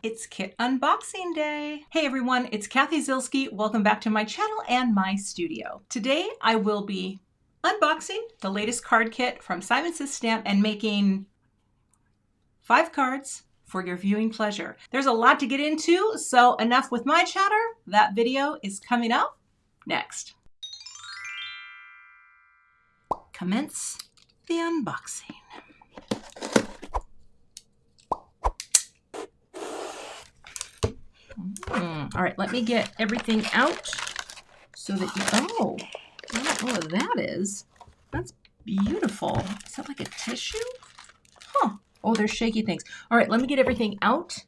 It's kit unboxing day. Hey everyone, it's Cathy Zielske. Welcome back to my channel and my studio. Today I will be unboxing the latest card kit from Simon Says Stamp and making 5 cards for your viewing pleasure. There's a lot to get into, so enough with my chatter. That video is coming up next. Commence the unboxing. All right, let me get everything out so that you, oh, I don't know what that is. That's beautiful. Is that like a tissue? Huh. Oh, they're shaky things. All right, let me get everything out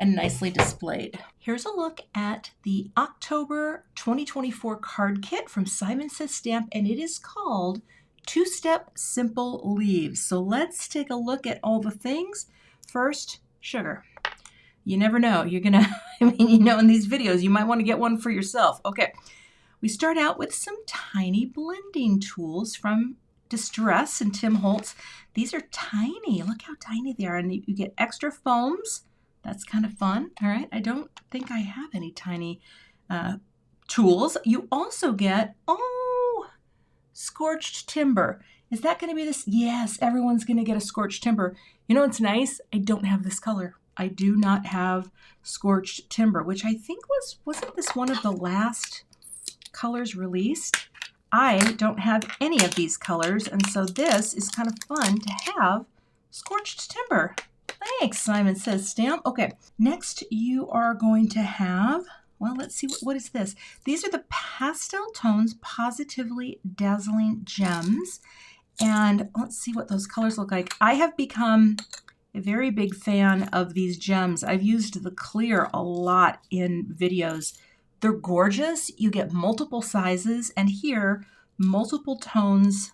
and nicely displayed. Here's a look at the October 2024 card kit from Simon Says Stamp, and it is called 2-Step Simple Leaves. So let's take a look at all the things. First, sugar. You never know. You're gonna, in these videos, you might want to get one for yourself. Okay, we start out with some tiny blending tools from Distress and Tim Holtz. These are tiny. Look how tiny they are, and you get extra foams. That's kind of fun. All right, I don't think I have any tiny tools. You also get, scorched timber. Is that going to be this? Yes, everyone's going to get a scorched timber. You know what's nice? I don't have this color. I do not have scorched timber, which I think wasn't this one of the last colors released? I don't have any of these colors, and so this is kind of fun to have scorched timber. Thanks, Simon Says Stamp. Okay, next you are going to have, well, let's see, what is this? These are the Pastel Tones Positively Dazzling Gems, and let's see what those colors look like. I have become a very big fan of these gems. I've used the clear a lot in videos. They're gorgeous. You get multiple sizes, and here, multiple tones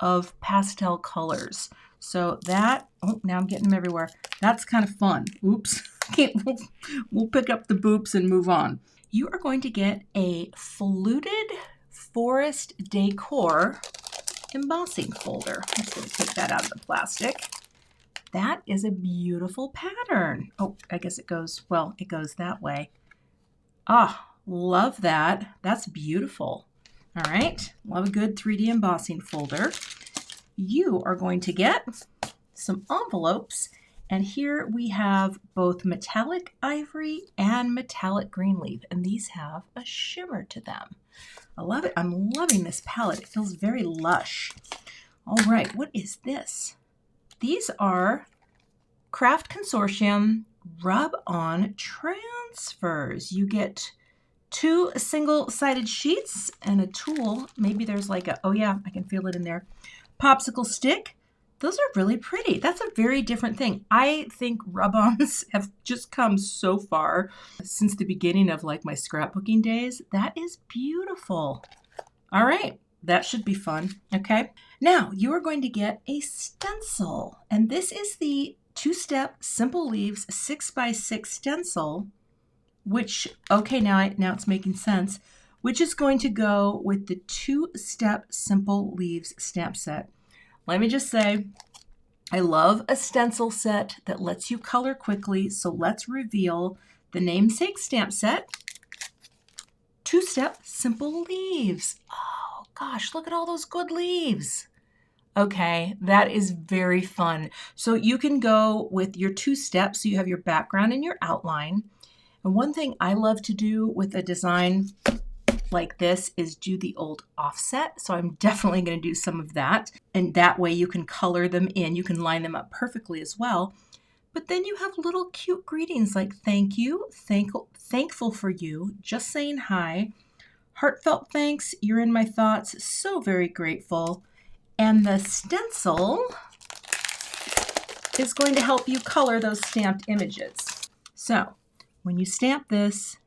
of pastel colors. So that, oh, now I'm getting them everywhere. That's kind of fun. Oops. Okay, we'll pick up the boops and move on. You are going to get a fluted forest decor embossing folder. I'm just going to take that out of the plastic. That is a beautiful pattern. Oh, I guess it goes, well, it goes that way. Ah, love that. That's beautiful. All right, love a good 3D embossing folder. You are going to get some envelopes, and here we have both metallic ivory and metallic green leaf, and these have a shimmer to them. I love it. I'm loving this palette. It feels very lush. All right, what is this? These are Craft Consortium rub-on transfers. You get 2 single-sided sheets and a tool. Maybe there's like a, oh yeah, I can feel it in there. Popsicle stick. Those are really pretty. That's a very different thing. I think rub-ons have just come so far since the beginning of like my scrapbooking days. That is beautiful. All right. That should be fun. Okay. Now you are going to get a stencil, and this is the 2-Step Simple Leaves 6x6 stencil, which, okay, now it's making sense, which is going to go with the 2-Step Simple Leaves stamp set. Let me just say, I love a stencil set that lets you color quickly. So let's reveal the namesake stamp set, 2-Step Simple Leaves. Oh gosh, look at all those good leaves. Okay, that is very fun. So you can go with your 2 steps. So you have your background and your outline. And one thing I love to do with a design like this is do the old offset. So I'm definitely going to do some of that. And that way you can color them in. You can line them up perfectly as well. But then you have little cute greetings like thank you, thankful for you, just saying hi, heartfelt thanks, you're in my thoughts, so very grateful. And the stencil is going to help you color those stamped images. So when you stamp this,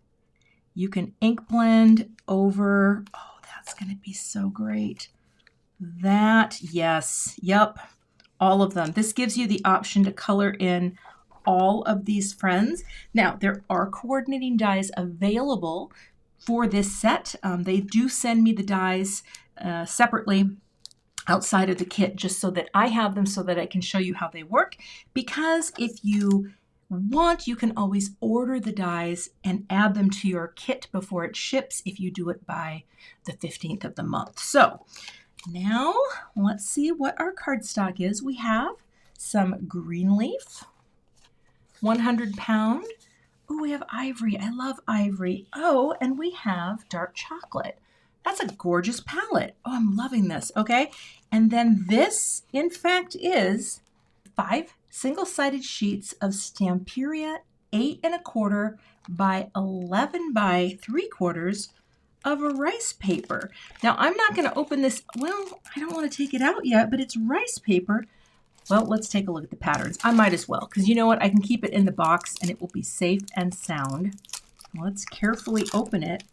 you can ink blend over. Oh, that's going to be so great. That, yes, yep, all of them. This gives you the option to color in all of these friends. Now, there are coordinating dies available for this set. They do send me the dies separately outside of the kit just so that I have them so that I can show you how they work. Because if you want, you can always order the dies and add them to your kit before it ships if you do it by the 15th of the month. So now let's see what our cardstock is. We have some green leaf, 100 pound. Oh, we have ivory. I love ivory. Oh, and we have dark chocolate. That's a gorgeous palette. Oh, I'm loving this. Okay. And then this, in fact, is 5 single-sided sheets of Stamperia 8 1/4 by 11 by 3/4 of rice paper. Now, I'm not going to open this. Well, I don't want to take it out yet, but it's rice paper. Well, let's take a look at the patterns. I might as well, because you know what? I can keep it in the box and it will be safe and sound. Let's carefully open it.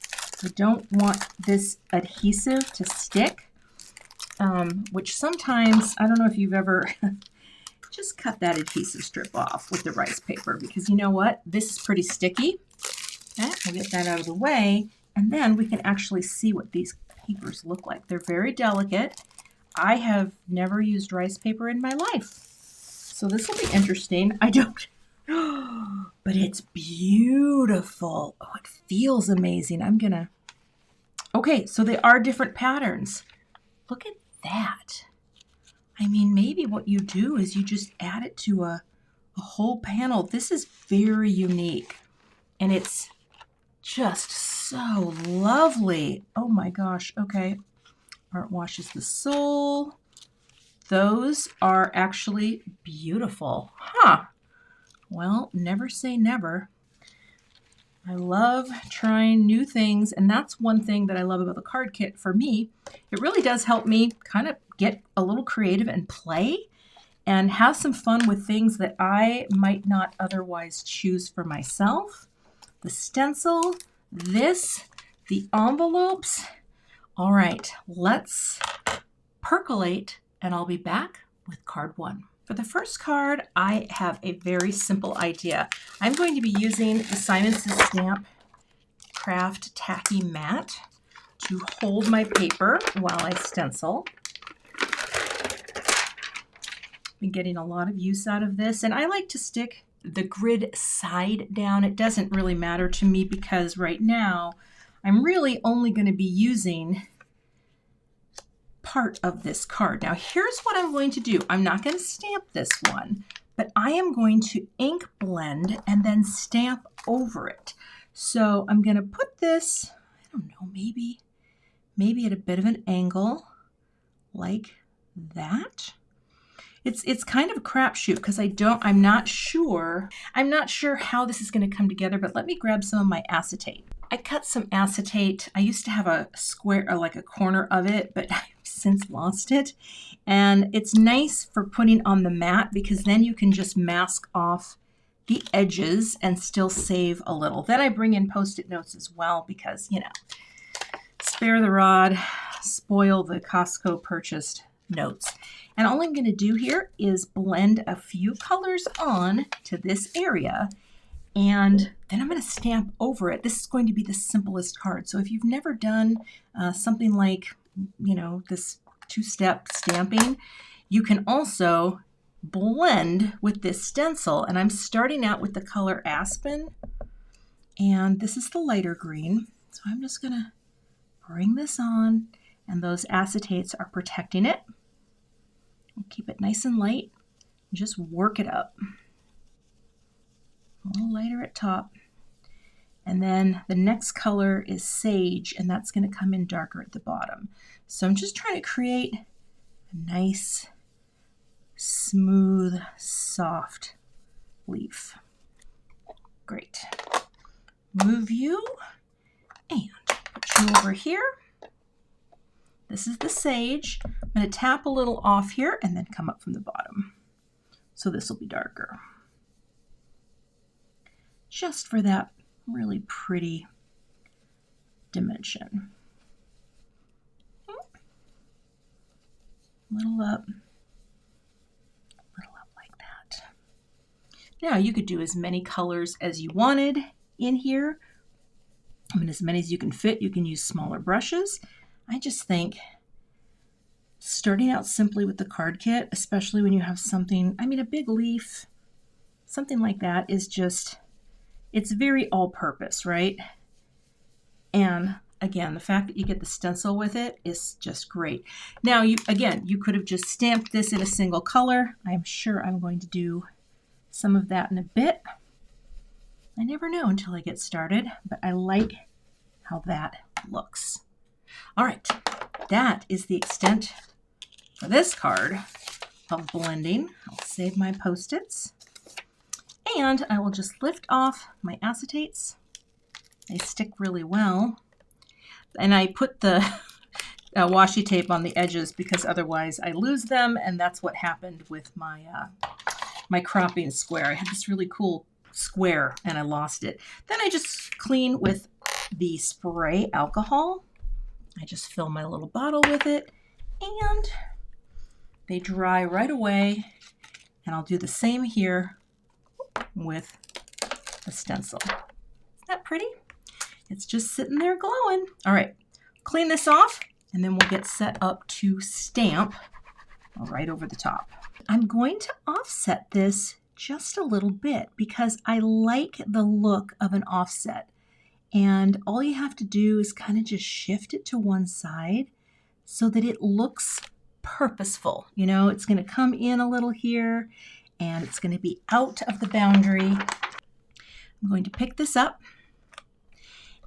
I don't want this adhesive to stick, which sometimes, I don't know if you've ever, just cut that adhesive strip off with the rice paper, because you know what? This is pretty sticky. Okay, we'll get that out of the way, and then we can actually see what these papers look like. They're very delicate. I have never used rice paper in my life, so this will be interesting. I don't, but it's beautiful. Oh, it feels amazing. Okay, so they are different patterns. Look at that. I mean, maybe what you do is you just add it to a whole panel. This is very unique, and it's just so lovely. Oh my gosh, okay. Art washes the soul. Those are actually beautiful. Huh. Well, never say never. I love trying new things, and that's one thing that I love about the card kit for me. It really does help me kind of get a little creative and play and have some fun with things that I might not otherwise choose for myself. The stencil, this, the envelopes. All right, let's percolate, and I'll be back with card 1. For the first card, I have a very simple idea. I'm going to be using the Simon Says Stamp Craft Tacky Mat to hold my paper while I stencil. Been getting a lot of use out of this, and I like to stick the grid side down. It doesn't really matter to me because right now I'm really only going to be using part of this card. Now here's what I'm going to do. I'm not going to stamp this one, but I am going to ink blend and then stamp over it. So I'm going to put this, I don't know, maybe at a bit of an angle like that. It's kind of a crapshoot because I'm not sure how this is going to come together, but let me grab some of my acetate. I cut some acetate. I used to have a square or like a corner of it, but I've since lost it. And it's nice for putting on the mat because then you can just mask off the edges and still save a little. Then I bring in Post-it notes as well because, you know, spare the rod, spoil the Costco purchased notes. And all I'm going to do here is blend a few colors on to this area, and then I'm going to stamp over it. This is going to be the simplest card. So if you've never done something like, you know, this 2-step stamping, you can also blend with this stencil. And I'm starting out with the color Aspen, and this is the lighter green. So I'm just going to bring this on, and those acetates are protecting it. We'll keep it nice and light and just work it up. A little lighter at top. And then the next color is Sage, and that's going to come in darker at the bottom. So I'm just trying to create a nice, smooth, soft leaf. Great. Move you and put you over here. This is the Sage. I'm going to tap a little off here and then come up from the bottom. So this will be darker. Just for that really pretty dimension. Little up like that. Now you could do as many colors as you wanted in here. I mean, as many as you can fit. You can use smaller brushes. I just think starting out simply with the card kit, especially when you have something, I mean, a big leaf, something like that is just, it's very all-purpose, right? And again, the fact that you get the stencil with it is just great. Now, you could have just stamped this in a single color. I'm sure I'm going to do some of that in a bit. I never know until I get started, but I like how that looks. All right, that is the extent for this card of blending. I'll save my Post-its. And I will just lift off my acetates. They stick really well. And I put the washi tape on the edges because otherwise I lose them, and that's what happened with my my cropping square. I had this really cool square and I lost it. Then I just clean with the spray alcohol. I just fill my little bottle with it, and they dry right away. And I'll do the same here with the stencil. Isn't that pretty? It's just sitting there glowing. All right, clean this off, and then we'll get set up to stamp right over the top. I'm going to offset this just a little bit because I like the look of an offset. And all you have to do is kind of just shift it to one side so that it looks purposeful. You know, it's going to come in a little here, and it's going to be out of the boundary. I'm going to pick this up,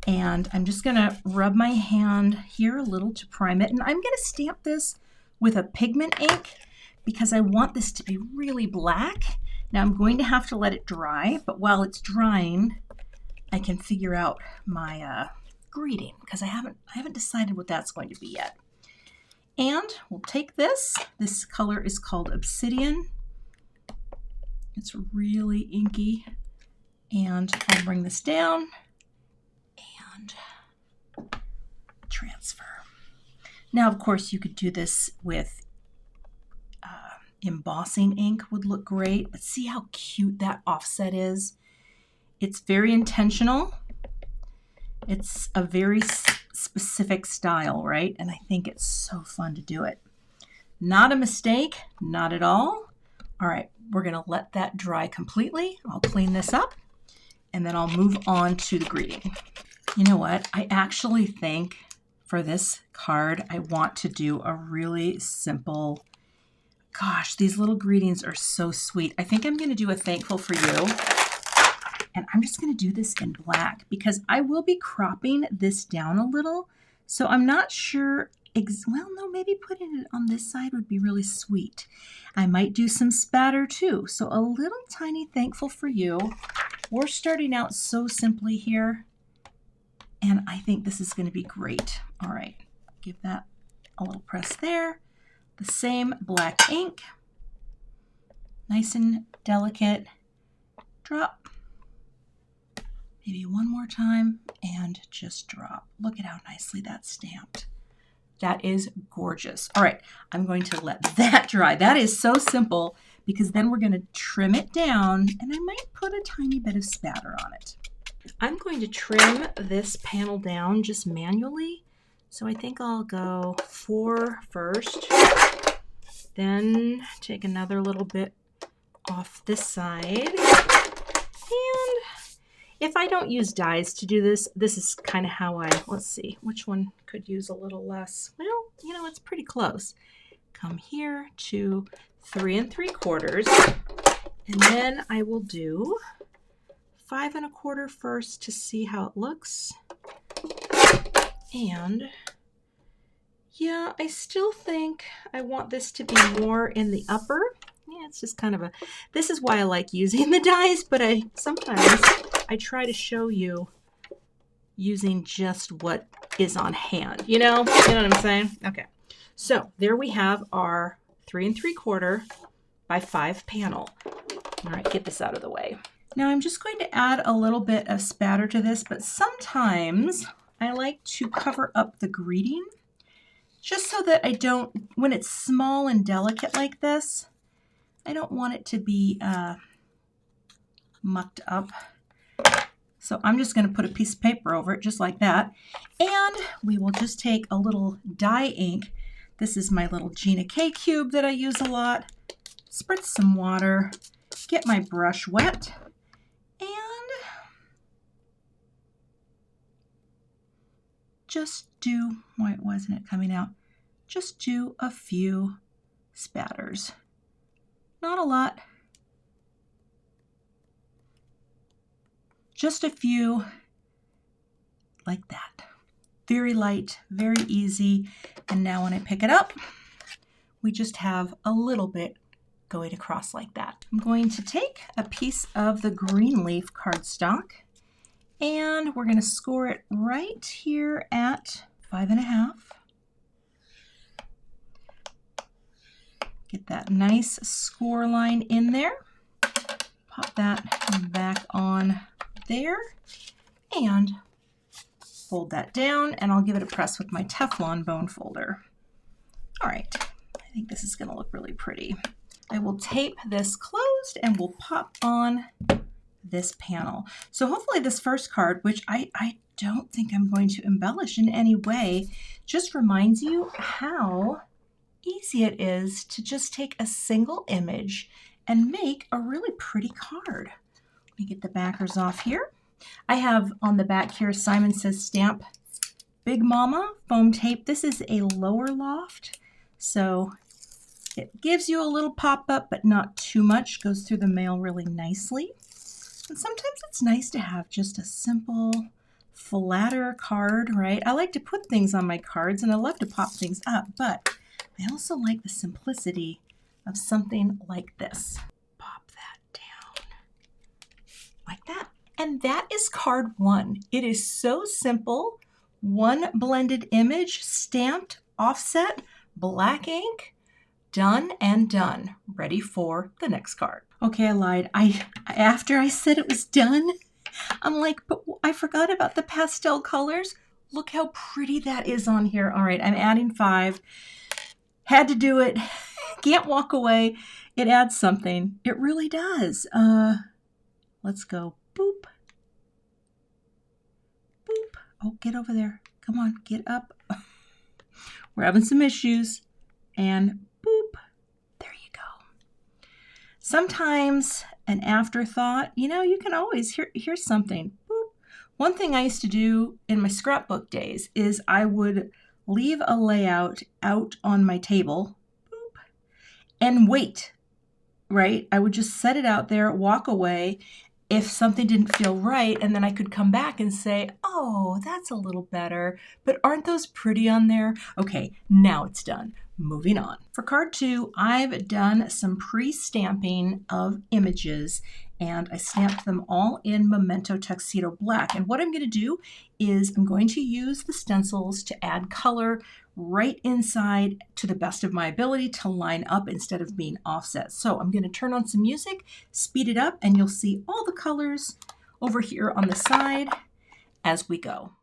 and I'm just going to rub my hand here a little to prime it. And I'm going to stamp this with a pigment ink because I want this to be really black. Now I'm going to have to let it dry, but while it's drying, I can figure out my greeting because I haven't decided what that's going to be yet. And we'll take this. This color is called Obsidian. It's really inky. And I'll bring this down and transfer. Now, of course, you could do this with embossing ink would look great, but see how cute that offset is? It's very intentional. It's a very specific style, right? And I think it's so fun to do it. Not a mistake, not at all. All right, we're gonna let that dry completely. I'll clean this up, and then I'll move on to the greeting. You know what? I actually think for this card, I want to do a really simple, gosh, these little greetings are so sweet. I think I'm gonna do a thankful for you. And I'm just going to do this in black because I will be cropping this down a little. So I'm not sure, well, no, maybe putting it on this side would be really sweet. I might do some spatter too. So a little tiny thankful for you. We're starting out so simply here, and I think this is going to be great. All right, give that a little press there. The same black ink, nice and delicate. Drop. Maybe one more time and just drop. Look at how nicely that's stamped. That is gorgeous. All right, I'm going to let that dry. That is so simple because then we're going to trim it down, and I might put a tiny bit of spatter on it. I'm going to trim this panel down just manually. So I think I'll go 4 first, then take another little bit off this side. And if I don't use dies to do this, this is kind of how let's see, which one could use a little less? Well, you know, it's pretty close. Come here to 3 3/4, and then I will do 5 1/4 first to see how it looks. And yeah, I still think I want this to be more in the upper. Yeah, it's just kind of this is why I like using the dies, but sometimes I try to show you using just what is on hand, you know what I'm saying? Okay, so there we have our 3 3/4 by 5 panel. All right, get this out of the way. Now I'm just going to add a little bit of spatter to this, but sometimes I like to cover up the greeting just so that I don't, when it's small and delicate like this, I don't want it to be mucked up. So I'm just going to put a piece of paper over it just like that. And we will just take a little dye ink. This is my little Gina K cube that I use a lot. Spritz some water get my brush wet and just do, why wasn't it coming out? Just do a few spatters. Not a lot. Just a few like that. Very light, very easy. And now when I pick it up, we just have a little bit going across like that. I'm going to take a piece of the green leaf cardstock and we're going to score it right here at 5.5. Get that nice score line in there. Pop that back on there and fold that down, and I'll give it a press with my Teflon bone folder. All right, I think this is going to look really pretty. I will tape this closed and we'll pop on this panel. So hopefully this first card, which I don't think I'm going to embellish in any way, just reminds you how easy it is to just take a single image and make a really pretty card. Let me get the backers off here. I have on the back here, Simon Says Stamp Big Mama foam tape. This is a lower loft, so it gives you a little pop-up, but not too much. Goes through the mail really nicely. And sometimes it's nice to have just a simple, flatter card, right? I like to put things on my cards, and I love to pop things up, but I also like the simplicity of something like this. Pop that down like that. And that is card 1. It is so simple. One blended image, stamped, offset, black ink, done and done. Ready for the next card. Okay, I lied. After I said it was done, I'm like, but I forgot about the pastel colors. Look how pretty that is on here. All right, I'm adding 5. Had to do it. Can't walk away. It adds something. It really does. Let's go. Boop. Boop. Oh, get over there. Come on, get up. We're having some issues. And boop. There you go. Sometimes an afterthought, you know, you can always, here's something. Boop. One thing I used to do in my scrapbook days is I would leave a layout out on my table, boop, and wait, right? I would just set it out there, walk away if something didn't feel right, and then I could come back and say, oh, that's a little better, but aren't those pretty on there? Okay, now it's done. Moving on. For card 2, I've done some pre-stamping of images, and I stamped them all in Memento Tuxedo Black. And what I'm going to do is I'm going to use the stencils to add color right inside to the best of my ability to line up instead of being offset. So I'm going to turn on some music, speed it up, and you'll see all the colors over here on the side as we go.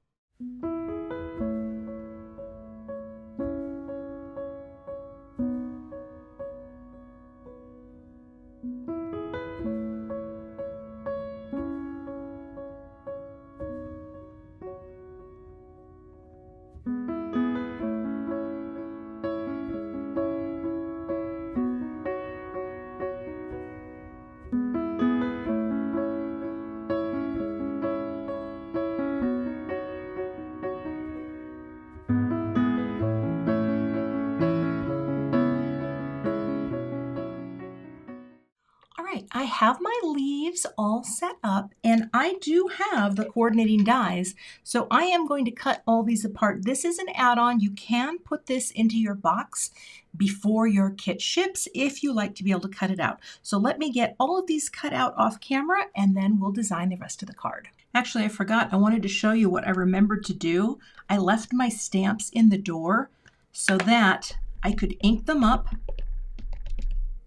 I have my leaves all set up, and I do have the coordinating dies, so I am going to cut all these apart. This is an add-on. You can put this into your box before your kit ships if you like to be able to cut it out. So let me get all of these cut out off camera, and then we'll design the rest of the card. Actually, I forgot. I wanted to show you what I remembered to do. I left my stamps in the door so that I could ink them up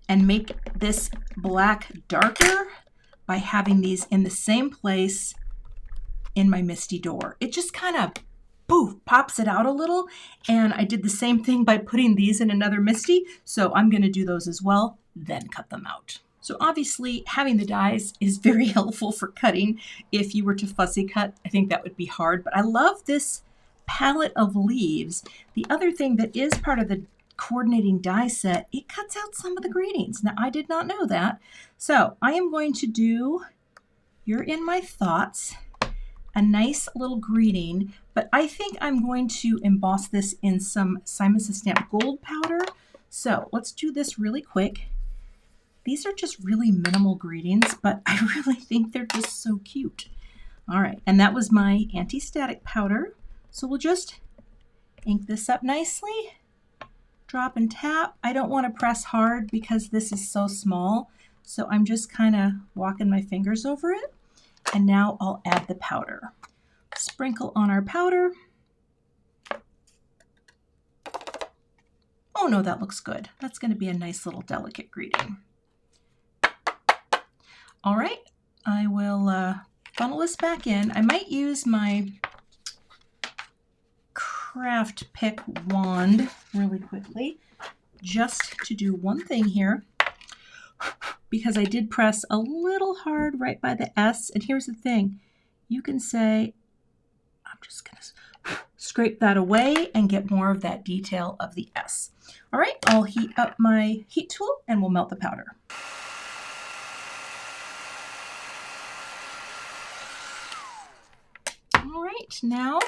and make this black darker by having these in the same place in my Misty door. It just kind of, poof, pops it out a little. And I did the same thing by putting these in another Misty. So I'm going to do those as well, then cut them out. So obviously having the dies is very helpful for cutting. If you were to fussy cut, I think that would be hard. But I love this palette of leaves. The other thing that is part of the coordinating die set, it cuts out some of the greetings. Now, I did not know that. So I am going to do, you're in my thoughts, a nice little greeting, but I think I'm going to emboss this in some Simon Says Stamp gold powder. So let's do this really quick. These are just really minimal greetings, but I really think they're just so cute. All right, and that was my anti-static powder. So we'll just ink this up nicely, drop and tap. I don't want to press hard because this is so small. So I'm just kind of walking my fingers over it. And now I'll add the powder. Sprinkle on our powder. Oh no, that looks good. That's going to be a nice little delicate greeting. All right, I will funnel this back in. I might use my craft pick wand really quickly just to do one thing here, because I did press a little hard right by the S. And here's the thing, you can say, I'm just gonna scrape that away and get more of that detail of the S. All right, I'll heat up my heat tool and we'll melt the powder. All right, now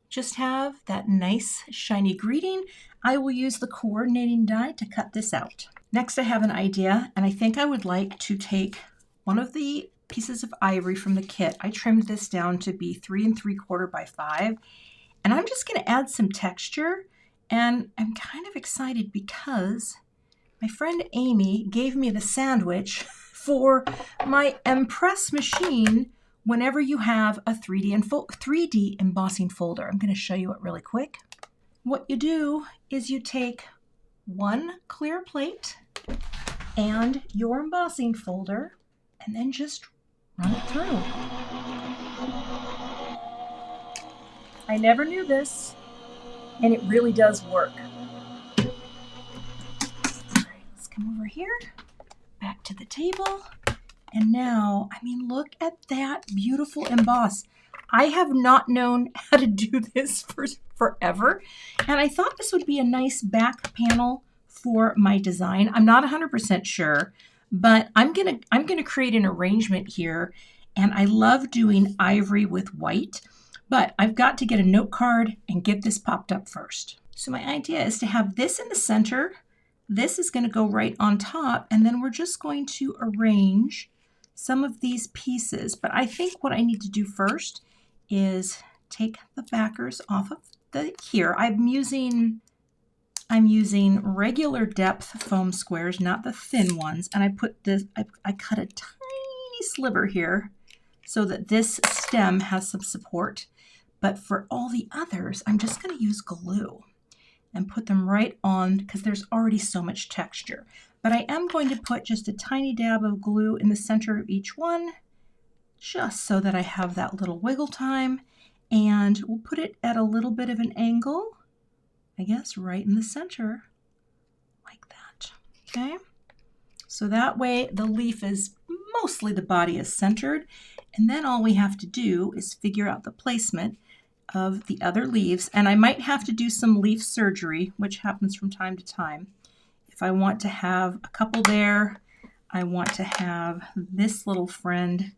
just have that nice shiny greeting. I will use the coordinating die to cut this out. Next, I have an idea, and I think I would like to take one of the pieces of ivory from the kit. I trimmed this down to be 3 3/4 by 5, and I'm just going to add some texture. And I'm kind of excited because my friend Amy gave me the sandwich for my Impress machine whenever you have a 3D embossing folder. I'm going to show you it really quick. What you do is you take one clear plate and your embossing folder and then just run it through. I never knew this, and it really does work. All right, let's come over here, back to the table. And now, I mean, look at that beautiful emboss. I have not known how to do this for forever, and I thought this would be a nice back panel for my design. I'm not 100% sure, but I'm gonna create an arrangement here, and I love doing ivory with white, but I've got to get a note card and get this popped up first. So my idea is to have this in the center. This is going to go right on top, and then we're just going to arrange some of these pieces. But I think what I need to do first is take the backers off of here. I'm using regular depth foam squares, not the thin ones, and I put this, I cut a tiny sliver here so that this stem has some support. But for all the others, I'm just going to use glue and put them right on because there's already so much texture. But I am going to put just a tiny dab of glue in the center of each one, just so that I have that little wiggle time. And we'll put it at a little bit of an angle, I guess right in the center, like that. Okay, so that way the leaf is, mostly the body is centered. And then all we have to do is figure out the placement of the other leaves. And I might have to do some leaf surgery, which happens from time to time. If I want to have a couple there, I want to have this little friend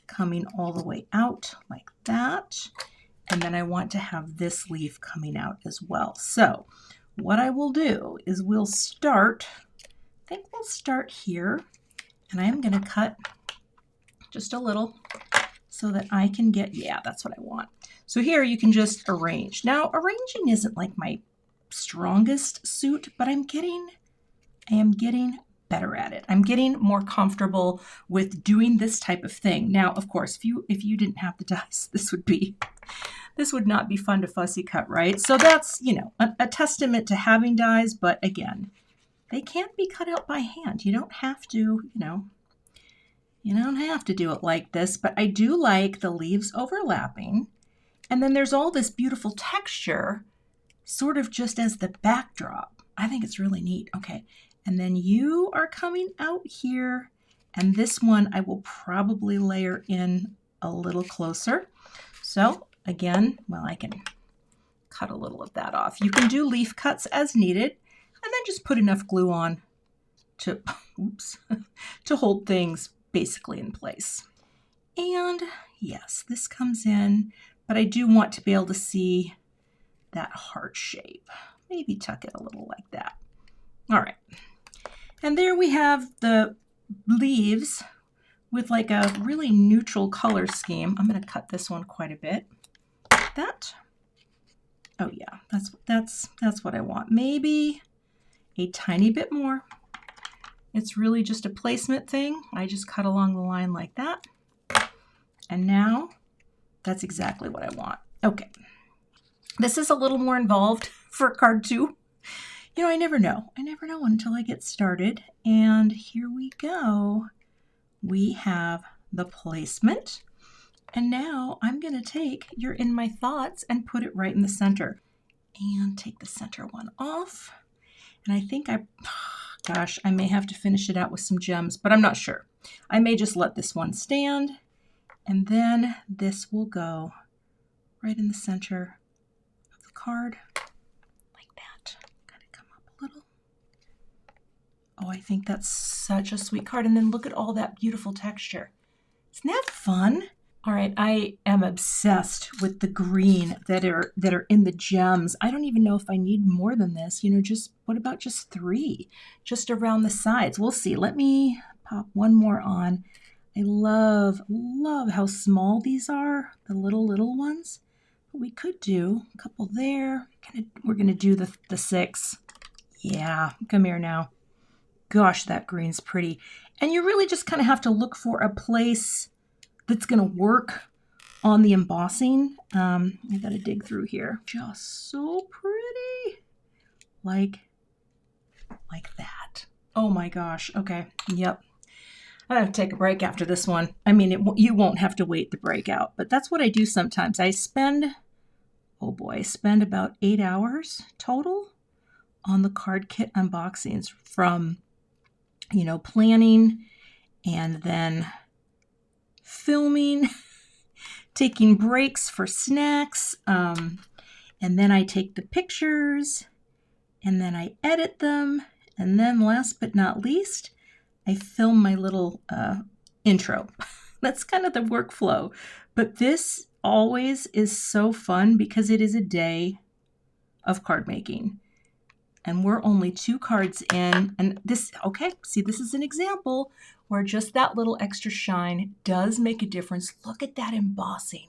coming all the way out like that. And then I want to have this leaf coming out as well. So what I will do is we'll start, I think we'll start here. And I am going to cut just a little so that I can get, yeah, that's what I want. So here you can just arrange. Now, arranging isn't like my strongest suit, but I am getting better at it. I'm getting more comfortable with doing this type of thing. Now, of course, if you didn't have the dies, this would not be fun to fussy cut, right? So that's, you know, a testament to having dies, but again, they can't be cut out by hand. You don't have to, you don't have to do it like this, but I do like the leaves overlapping. And then there's all this beautiful texture sort of just as the backdrop. I think it's really neat. Okay. And then you are coming out here. And this one I will probably layer in a little closer. So again, well, I can cut a little of that off. You can do leaf cuts as needed, and then just put enough glue on to, oops, to hold things basically in place. And yes, this comes in, but I do want to be able to see that heart shape. Maybe tuck it a little like that. All right. And there we have the leaves with like a really neutral color scheme. I'm going to cut this one quite a bit. Like that. Oh yeah, that's what I want. Maybe a tiny bit more. It's really just a placement thing. I just cut along the line like that. And now that's exactly what I want. Okay. This is a little more involved for card 2. You know, I never know. I never know until I get started. And here we go. We have the placement. And now I'm going to take You're in My Thoughts and put it right in the center. And take the center one off. And I think gosh, I may have to finish it out with some gems, but I'm not sure. I may just let this one stand. And then this will go right in the center of the card. Like that. Kind of come up a little. Oh, I think that's such a sweet card. And then look at all that beautiful texture. Isn't that fun? All right, I am obsessed with the green that are in the gems. I don't even know if I need more than this. You know, what about just 3? Just around the sides. We'll see. Let me pop one more on. I love how small these are, the little ones. But we could do a couple there. We're gonna do the 6. Yeah, come here now. Gosh, that green's pretty. And you really just kind of have to look for a place that's going to work on the embossing. I got to dig through here. Just so pretty. Like that. Oh my gosh. Okay. Yep. I have to take a break after this one. I mean, you won't have to wait the break out, but that's what I do sometimes. I spend about 8 hours total on the card kit unboxings, from, you know, planning and then filming, taking breaks for snacks, and then I take the pictures, and then I edit them, and then last but not least, I film my little intro. That's kind of the workflow. But this always is so fun because it is a day of card making. And we're only 2 cards in. And this, okay, see, this is an example where just that little extra shine does make a difference. Look at that embossing.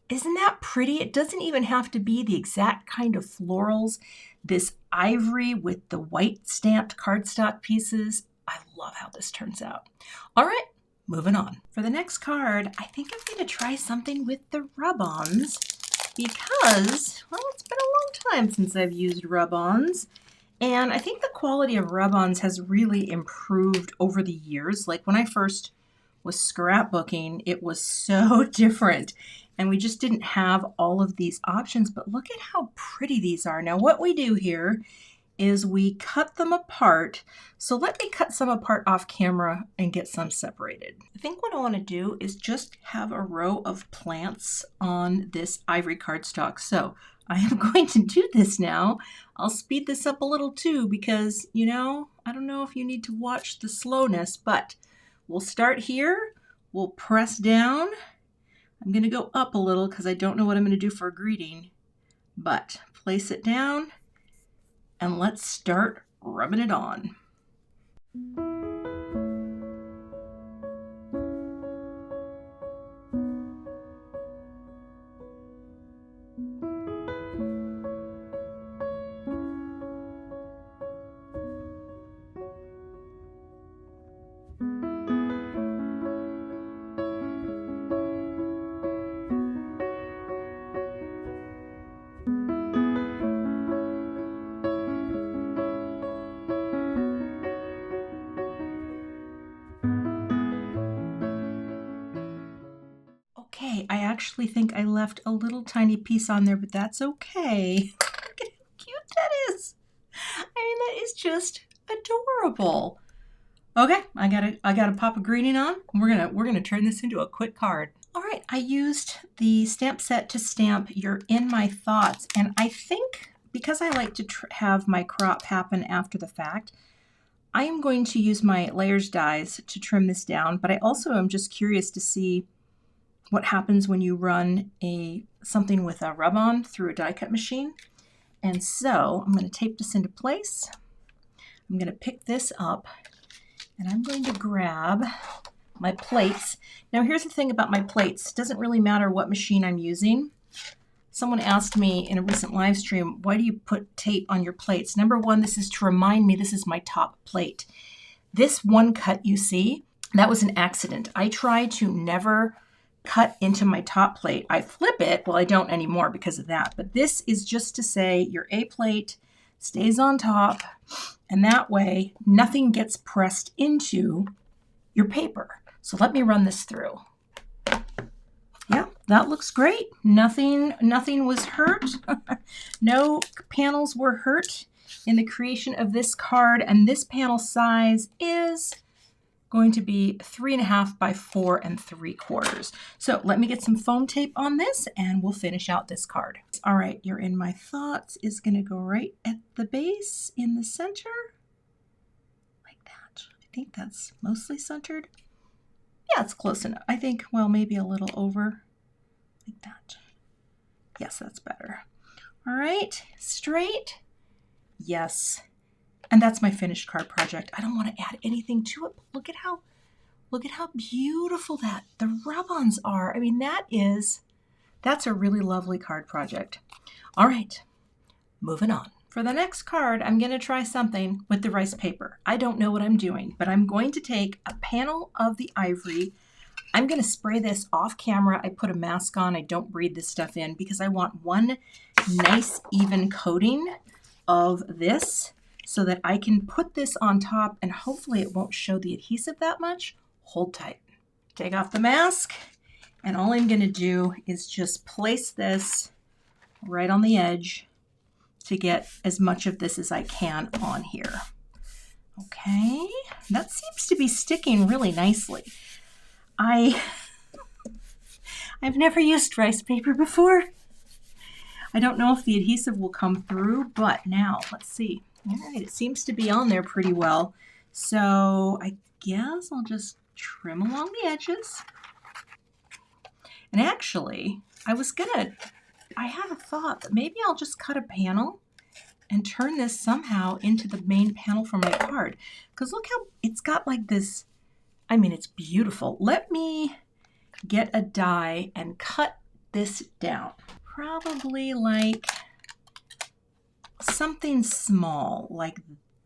Isn't that pretty? It doesn't even have to be the exact kind of florals. This ivory with the white stamped cardstock pieces. I love how this turns out. All right, moving on. For the next card, I think I'm going to try something with the rub-ons because, well, it's been a long time since I've used rub-ons. And I think the quality of rub-ons has really improved over the years. Like when I first was scrapbooking, it was so different. And we just didn't have all of these options. But look at how pretty these are. Now what we do here is we cut them apart. So let me cut some apart off camera and get some separated. I think what I want to do is just have a row of plants on this ivory cardstock. So I am going to do this now. I'll speed this up a little too because, you know, I don't know if you need to watch the slowness, but we'll start here. We'll press down. I'm going to go up a little because I don't know what I'm going to do for a greeting, but place it down and let's start rubbing it on. Okay, I actually think I left a little tiny piece on there, but that's okay. Look at how cute that is. I mean, that is just adorable. Okay, I gotta pop a greeting on. We're gonna turn this into a quick card. All right, I used the stamp set to stamp You're in My Thoughts, and I think because I like to have my crop happen after the fact, I am going to use my layers dies to trim this down, but I also am just curious to see what happens when you run something with a rub-on through a die cut machine. And so I'm going to tape this into place. I'm going to pick this up, and I'm going to grab my plates. Now here's the thing about my plates. It doesn't really matter what machine I'm using. Someone asked me in a recent live stream, why do you put tape on your plates? Number one, this is to remind me this is my top plate. This one cut you see, that was an accident. I try to never cut into my top plate. I flip it. Well, I don't anymore because of that. But this is just to say your A plate stays on top, and that way nothing gets pressed into your paper. So let me run this through. Yeah, that looks great. Nothing was hurt. No panels were hurt in the creation of this card, and this panel size is going to be 3.5 by 4 3/4. So let me get some foam tape on this and we'll finish out this card. All right, You're in My Thoughts is going to go right at the base in the center, like that. I think that's mostly centered. Yeah, it's close enough. I think, well, maybe a little over, like that. Yes, that's better. All right, straight. Yes. And that's my finished card project. I don't want to add anything to it, but look at how beautiful the rub-ons are. I mean, that's a really lovely card project. All right, moving on. For the next card, I'm going to try something with the rice paper. I don't know what I'm doing, but I'm going to take a panel of the ivory. I'm going to spray this off camera. I put a mask on. I don't breathe this stuff in because I want one nice even coating of this so that I can put this on top and hopefully it won't show the adhesive that much. Hold tight. Take off the mask, and all I'm going to do is just place this right on the edge to get as much of this as I can on here. Okay, that seems to be sticking really nicely. I've never used rice paper before. I don't know if the adhesive will come through, but now let's see. All right, it seems to be on there pretty well. So I guess I'll just trim along the edges. And actually, I had a thought that maybe I'll just cut a panel and turn this somehow into the main panel for my card. Because look how it's got like this, I mean, it's beautiful. Let me get a die and cut this down. Probably like something small like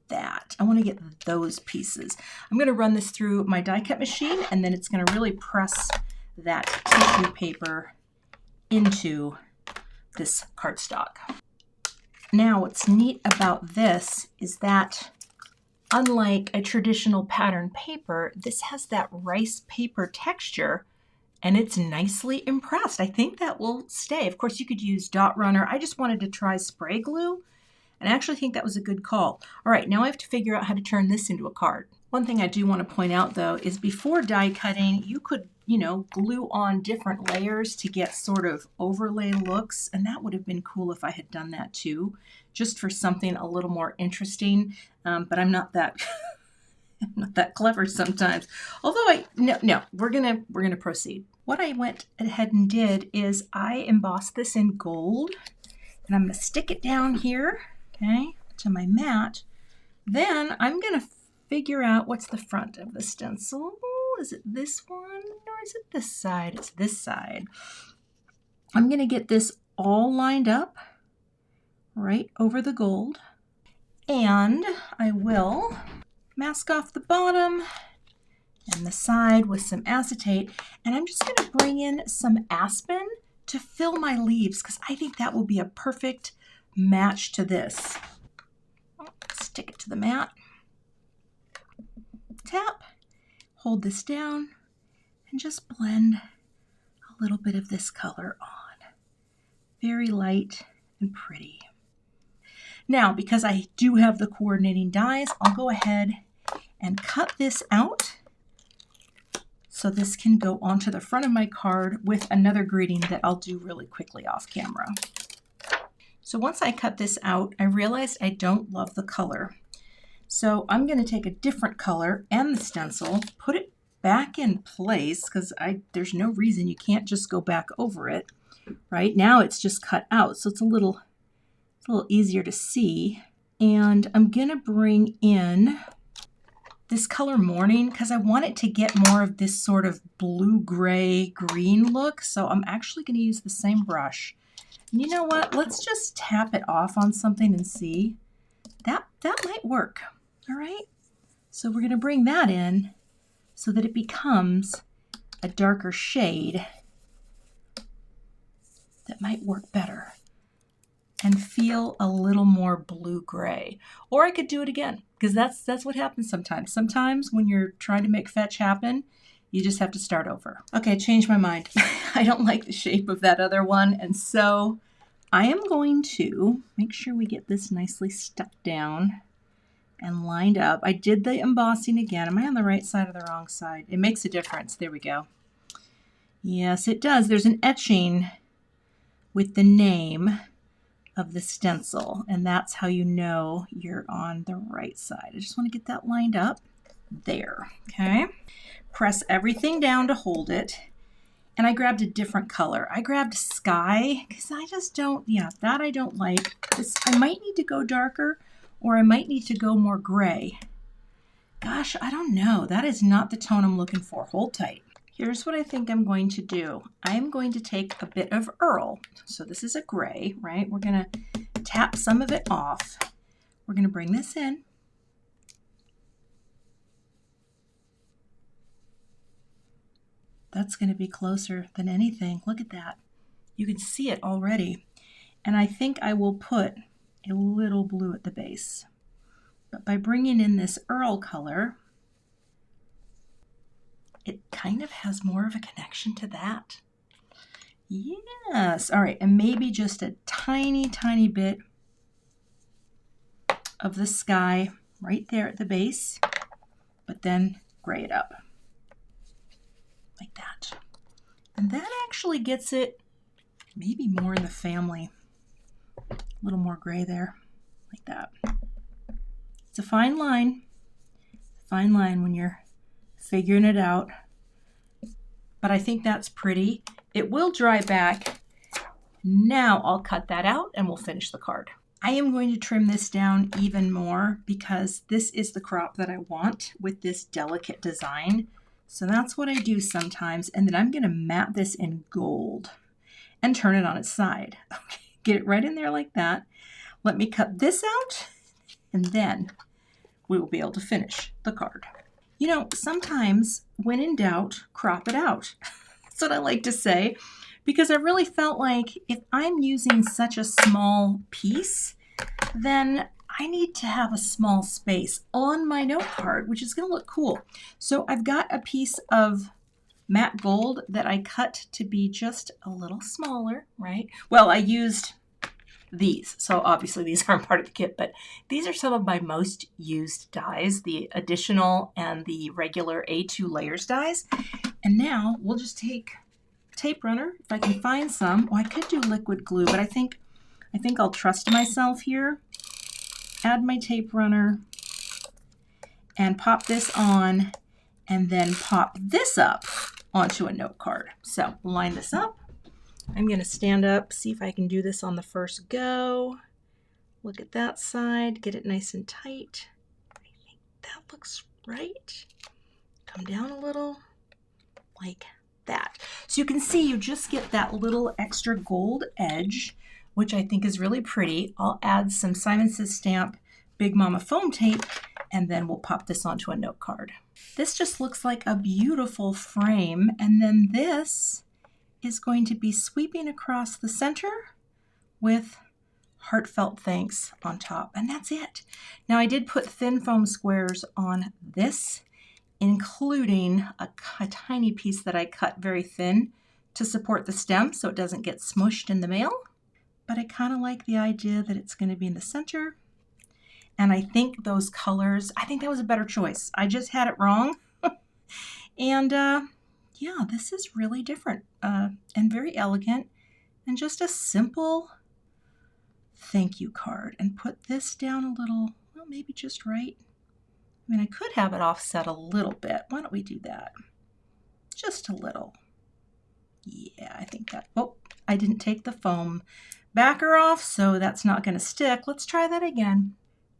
that. I want to get those pieces. I'm going to run this through my die cut machine, and then it's going to really press that tissue paper into this cardstock. Now, what's neat about this is that unlike a traditional pattern paper, this has that rice paper texture, and it's nicely impressed. I think that will stay. Of course, you could use dot runner. I just wanted to try spray glue, and I actually think that was a good call. All right, now I have to figure out how to turn this into a card. One thing I do want to point out, though, is before die cutting, you could, glue on different layers to get sort of overlay looks, and that would have been cool if I had done that too, just for something a little more interesting. But I'm not that I'm not that clever sometimes. Although we're gonna proceed. What I went ahead and did is I embossed this in gold, and I'm gonna stick it down here, okay, to my mat. Then I'm gonna figure out what's the front of the stencil. Is it this one or is it this side? It's this side. I'm gonna get this all lined up right over the gold, and I will mask off the bottom and the side with some acetate, and I'm just gonna bring in some aspen to fill my leaves because I think that will be a perfect match to this. Stick it to the mat. Tap, hold this down, and just blend a little bit of this color on. Very light and pretty. Now, because I do have the coordinating dies, I'll go ahead and cut this out So this can go onto the front of my card with another greeting that I'll do really quickly off camera. So once I cut this out, I realized I don't love the color. So I'm going to take a different color and the stencil, put it back in place, because there's no reason you can't just go back over it. Right now it's just cut out, so it's a little easier to see. And I'm going to bring in this color Morning because I want it to get more of this sort of blue-gray green look. So I'm actually going to use the same brush. And you know what? Let's just tap it off on something and see. That might work. All right. So we're going to bring that in so that it becomes a darker shade that might work better and feel a little more blue-gray. Or I could do it again, because that's what happens sometimes. Sometimes when you're trying to make fetch happen, you just have to start over. Okay, change my mind. I don't like the shape of that other one, and so I am going to make sure we get this nicely stuck down and lined up. I did the embossing again. Am I on the right side or the wrong side? It makes a difference. There we go. Yes, it does. There's an etching with the name of the stencil, and that's how you know you're on the right side. I just want to get that lined up there. Okay, press everything down to hold it, and I grabbed a different color. I grabbed Sky because I just don't, that I don't like. This, I might need to go darker, or I might need to go more gray. Gosh, I don't know. That is not the tone I'm looking for. Hold tight. Here's what I think I'm going to do. I'm going to take a bit of Earl. So this is a gray, right? We're going to tap some of it off. We're going to bring this in. That's going to be closer than anything. Look at that. You can see it already. And I think I will put a little blue at the base. But by bringing in this Earl color, it kind of has more of a connection to that. Yes. All right. And maybe just a tiny, tiny bit of the Sky right there at the base, but then gray it up like that. And that actually gets it maybe more in the family. A little more gray there, like that. It's a fine line when you're figuring it out, but I think that's pretty. It will dry back. Now I'll cut that out and we'll finish the card. I am going to trim this down even more because this is the crop that I want with this delicate design. So that's what I do sometimes. And then I'm going to matte this in gold and turn it on its side. Okay, get it right in there like that. Let me cut this out and then we will be able to finish the card. You know, sometimes when in doubt, crop it out. That's what I like to say, because I really felt like if I'm using such a small piece, then I need to have a small space on my note card, which is going to look cool. So I've got a piece of matte gold that I cut to be just a little smaller, right? Well, I used these. So obviously these aren't part of the kit, but these are some of my most used dies, the additional and the regular A2 layers dies. And now we'll just take tape runner, if I can find some. Oh, I could do liquid glue, but I think I'll trust myself here. Add my tape runner and pop this on, and then pop this up onto a note card. So line this up. I'm going to stand up, see if I can do this on the first go. Look at that side, get it nice and tight. I think that looks right. Come down a little, like that. So you can see you just get that little extra gold edge, which I think is really pretty. I'll add some Simon Says Stamp Big Mama foam tape, and then we'll pop this onto a note card. This just looks like a beautiful frame, and then this is going to be sweeping across the center with heartfelt thanks on top, and that's it. Now I did put thin foam squares on this, including a tiny piece that I cut very thin to support the stem so it doesn't get smushed in the mail. But I kind of like the idea that it's going to be in the center. And I think those colors, I think that was a better choice. I just had it wrong. And yeah, this is really different and very elegant, and just a simple thank you card. And put this down a little, well, maybe just right. I mean, I could have it offset a little bit. Why don't we do that? Just a little. Yeah, I think that, oh, I didn't take the foam backer off, so that's not going to stick. Let's try that again.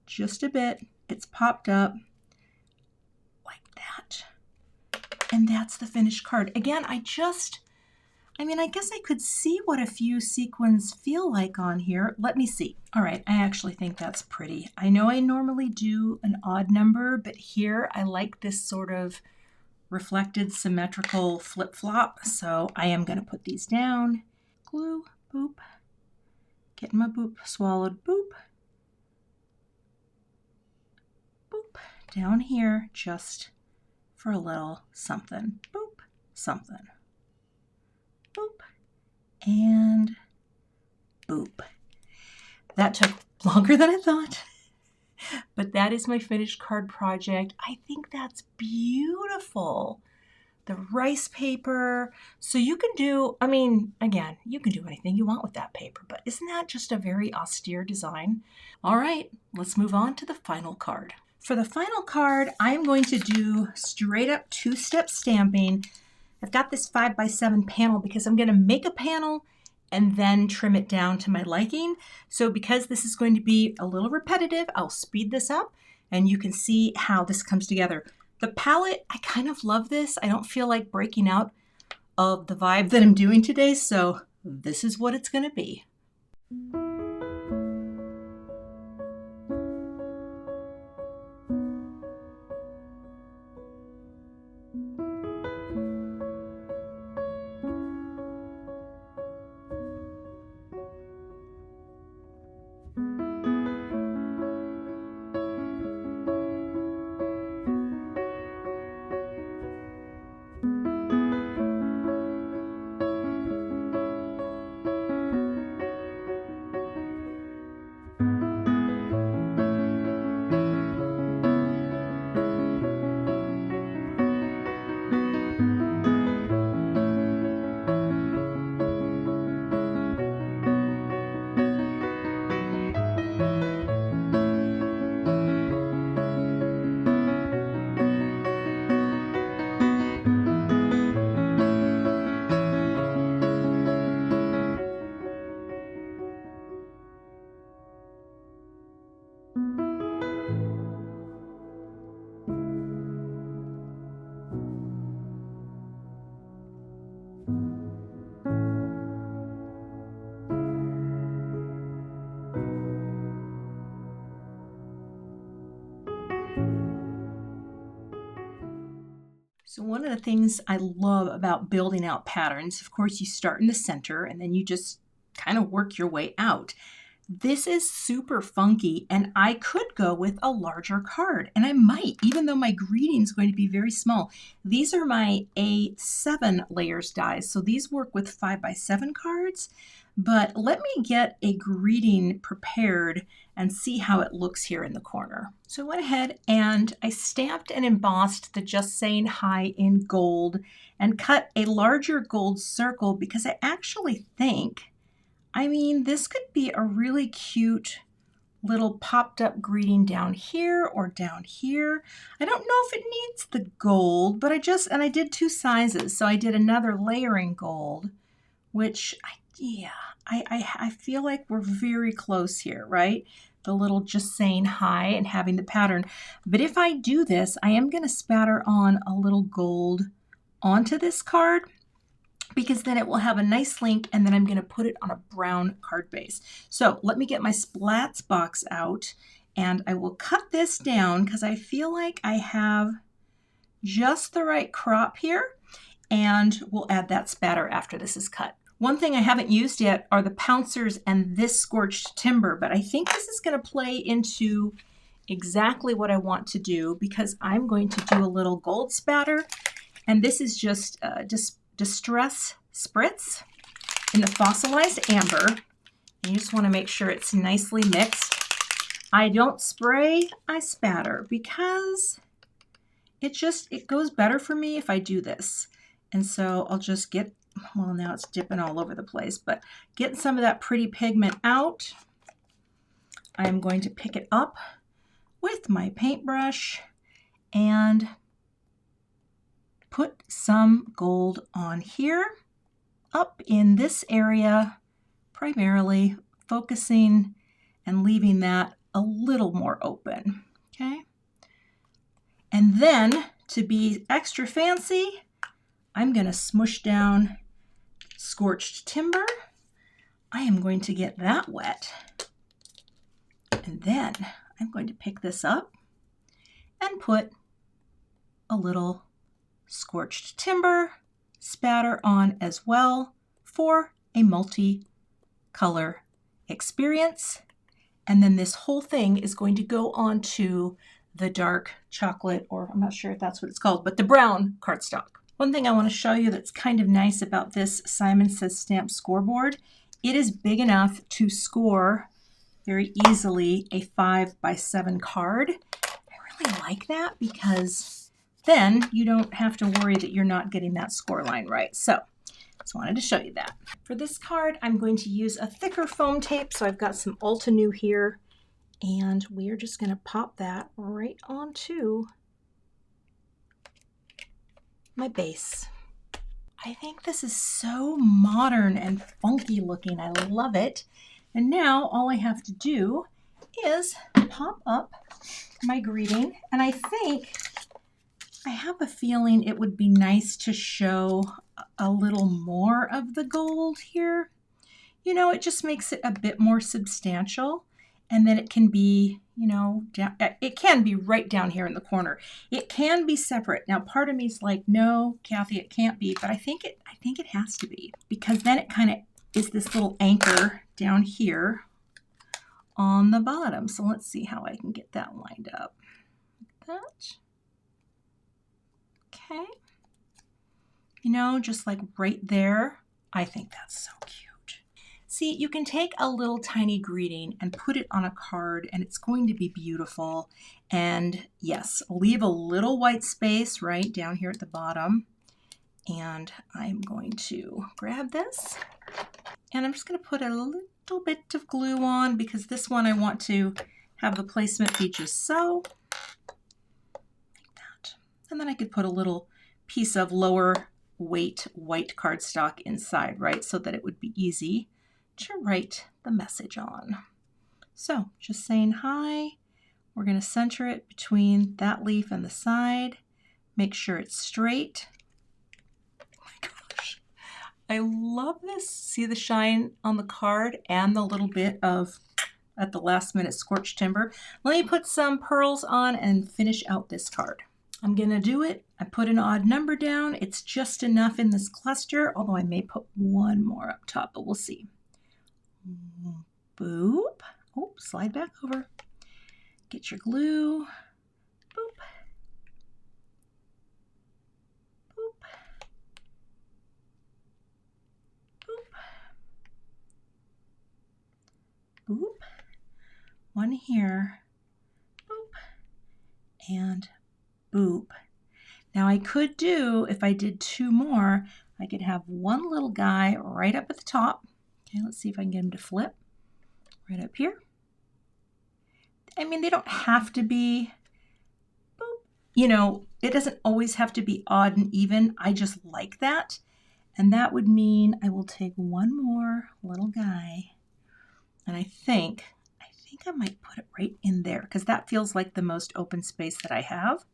Just a bit. It's popped up like that. And that's the finished card. Again, I guess I could see what a few sequins feel like on here. Let me see. All right, I actually think that's pretty. I know I normally do an odd number, but here I like this sort of reflected symmetrical flip-flop. So I am going to put these down. Glue, boop. Getting my boop swallowed, boop. Boop. Down here, just for a little something. Boop, something. Boop, and boop. That took longer than I thought, but that is my finished card project. I think that's beautiful. The rice paper. So you can do, I mean, again, you can do anything you want with that paper, but isn't that just a very austere design? All right, let's move on to the final card. For the final card, I'm going to do straight up two-step stamping. I've got this 5x7 panel because I'm going to make a panel and then trim it down to my liking. So because this is going to be a little repetitive, I'll speed this up and you can see how this comes together. The palette, I kind of love this. I don't feel like breaking out of the vibe that I'm doing today, so this is what it's going to be. So one of the things I love about building out patterns, of course, you start in the center and then you just kind of work your way out. This is super funky and I could go with a larger card, and I might, even though my greeting is going to be very small. These are my A7 layers dies, so these work with 5x7 cards, but let me get a greeting prepared and see how it looks here in the corner. So I went ahead and I stamped and embossed the Just Saying Hi in gold and cut a larger gold circle because I actually think, I mean, this could be a really cute little popped up greeting down here or down here. I don't know if it needs the gold, but I did two sizes. So I did another layering gold, which I feel like we're very close here, right? The little Just Saying Hi and having the pattern. But if I do this, I am going to spatter on a little gold onto this card, because then it will have a nice link, and then I'm going to put it on a brown card base. So let me get my splats box out and I will cut this down because I feel like I have just the right crop here, and we'll add that spatter after this is cut. One thing I haven't used yet are the pouncers and this scorched timber, but I think this is going to play into exactly what I want to do because I'm going to do a little gold spatter, and this is just Distress Spritz in the fossilized amber. And you just want to make sure it's nicely mixed. I don't spray, I spatter because it goes better for me if I do this. And so I'll just get, well, now it's dipping all over the place, but getting some of that pretty pigment out. I'm going to pick it up with my paintbrush and put some gold on here, up in this area, primarily focusing and leaving that a little more open, okay? And then, to be extra fancy, I'm going to smush down scorched timber. I am going to get that wet. And then I'm going to pick this up and put a little scorched timber spatter on as well for a multi-color experience. And then this whole thing is going to go onto the dark chocolate, or I'm not sure if that's what it's called, but the brown cardstock. One thing I want to show you that's kind of nice about this Simon Says Stamp scoreboard, it is big enough to score very easily a 5x7 card. I really like that because then you don't have to worry that you're not getting that score line right. So just wanted to show you that. For this card, I'm going to use a thicker foam tape. So I've got some Ulta New here, and we're just going to pop that right onto my base. I think this is so modern and funky looking. I love it. And now all I have to do is pop up my greeting. And I think, I have a feeling it would be nice to show a little more of the gold here. You know, it just makes it a bit more substantial. And then it can be, you know, it can be right down here in the corner. It can be separate. Now, part of me is like, no, Cathy, it can't be, but I think it has to be, because then it kind of is this little anchor down here on the bottom. So let's see how I can get that lined up. Like that. Okay. You know, just like right there. I think that's so cute. See, you can take a little tiny greeting and put it on a card, and it's going to be beautiful. And yes, leave a little white space right down here at the bottom. And I'm going to grab this, and I'm just going to put a little bit of glue on, because this one I want to have the placement be just so, like that. And then I could put a little piece of lower weight white cardstock inside, right, so that it would be easy to write the message on. So just saying hi. We're going to center it between that leaf and the side. Make sure it's straight. Oh my gosh, I love this. See the shine on the card and the little bit of, at the last minute, scorched timber. Let me put some pearls on and finish out this card. I'm going to do it. I put an odd number down. It's just enough in this cluster, although I may put one more up top, but we'll see. Boop. Oh, slide back over. Get your glue. Boop. Boop. Boop. Boop. One here. Boop. And boop. Now I could do, if I did two more, I could have one little guy right up at the top. Okay, let's see if I can get him to flip right up here. I mean, they don't have to be, boop. You know, it doesn't always have to be odd and even. I just like that. And that would mean I will take one more little guy, and I think I might put it right in there, because that feels like the most open space that I have.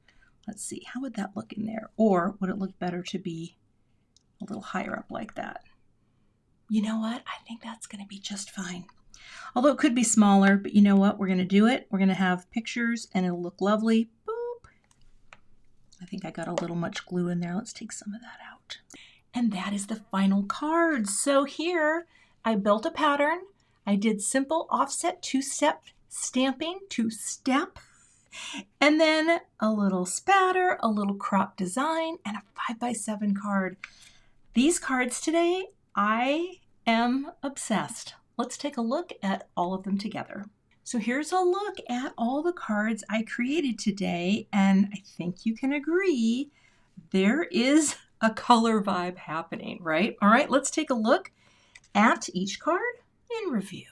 Let's see, how would that look in there? Or would it look better to be a little higher up like that? You know what? I think that's going to be just fine. Although it could be smaller, but you know what? We're going to do it. We're going to have pictures, and it'll look lovely. Boop. I think I got a little much glue in there. Let's take some of that out. And that is the final card. So here I built a pattern. I did simple offset two-step stamping, two-step, and then a little spatter, a little crop design, and a 5x7 card. These cards today, I am obsessed. Let's take a look at all of them together. So here's a look at all the cards I created today, and I think you can agree there is a color vibe happening, right? All right, let's take a look at each card in review.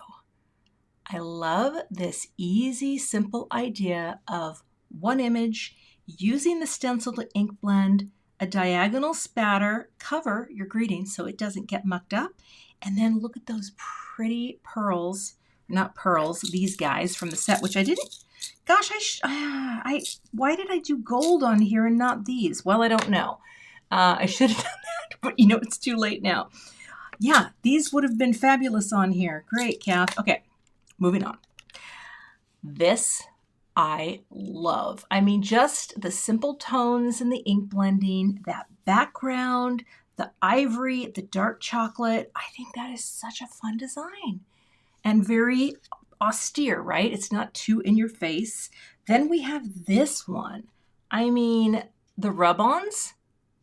I love this easy, simple idea of one image, using the stenciled ink blend, a diagonal spatter, cover your greeting so it doesn't get mucked up, and then look at those pretty pearls, not pearls, these guys from the set, which I didn't, gosh, why did I do gold on here and not these? Well, I don't know. I should have done that, but you know, it's too late now. Yeah, these would have been fabulous on here. Great, Kath. Okay, moving on. This I love. I mean, just the simple tones and the ink blending, that background, the ivory, the dark chocolate. I think that is such a fun design and very austere, right? It's not too in your face. Then we have this one. I mean, the rub-ons.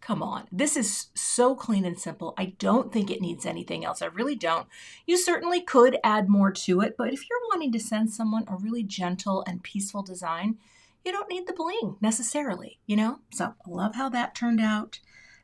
Come on, this is so clean and simple. I don't think it needs anything else. I really don't. You certainly could add more to it, but if you're wanting to send someone a really gentle and peaceful design, you don't need the bling necessarily, you know? So I love how that turned out.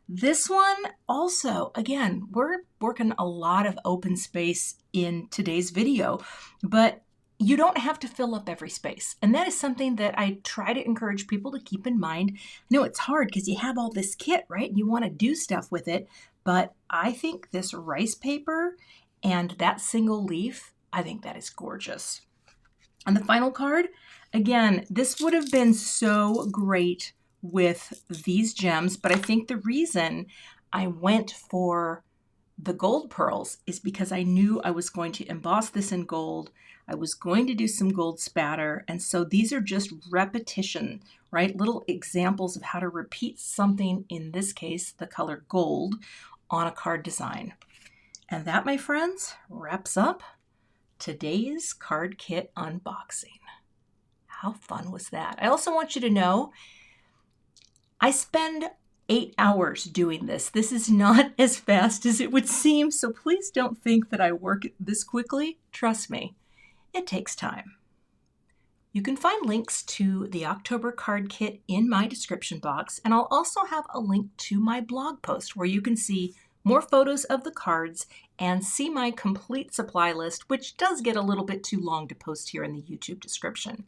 This one also, again, we're working a lot of open space in today's video, but you don't have to fill up every space. And that is something that I try to encourage people to keep in mind. I know it's hard because you have all this kit, right? And you want to do stuff with it. But I think this rice paper and that single leaf, I think that is gorgeous. And the final card, again, this would have been so great with these gems, but I think the reason I went for the gold pearls is because I knew I was going to emboss this in gold. I was going to do some gold spatter. And so these are just repetition, right? Little examples of how to repeat something, in this case, the color gold, on a card design. And that, my friends, wraps up today's card kit unboxing. How fun was that? I also want you to know, I spend 8 hours doing this. This is not as fast as it would seem, so please don't think that I work this quickly. Trust me, it takes time. You can find links to the October card kit in my description box, and I'll also have a link to my blog post where you can see more photos of the cards and see my complete supply list, which does get a little bit too long to post here in the YouTube description.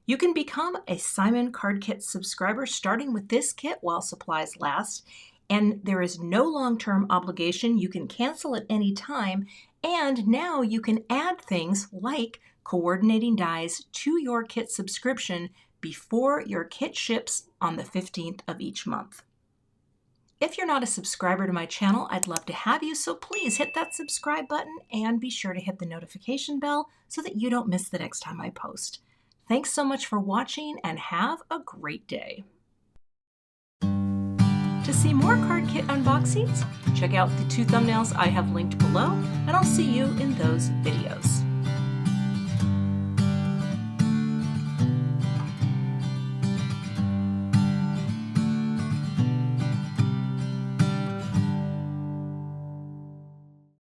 You can become a Simon Card Kit subscriber starting with this kit while supplies last, and there is no long-term obligation. You can cancel at any time, and now you can add things like coordinating dies to your kit subscription before your kit ships on the 15th of each month. If you're not a subscriber to my channel, I'd love to have you, so please hit that subscribe button and be sure to hit the notification bell so that you don't miss the next time I post. Thanks so much for watching and have a great day. To see more card kit unboxings, check out the 2 thumbnails I have linked below, and I'll see you in those videos.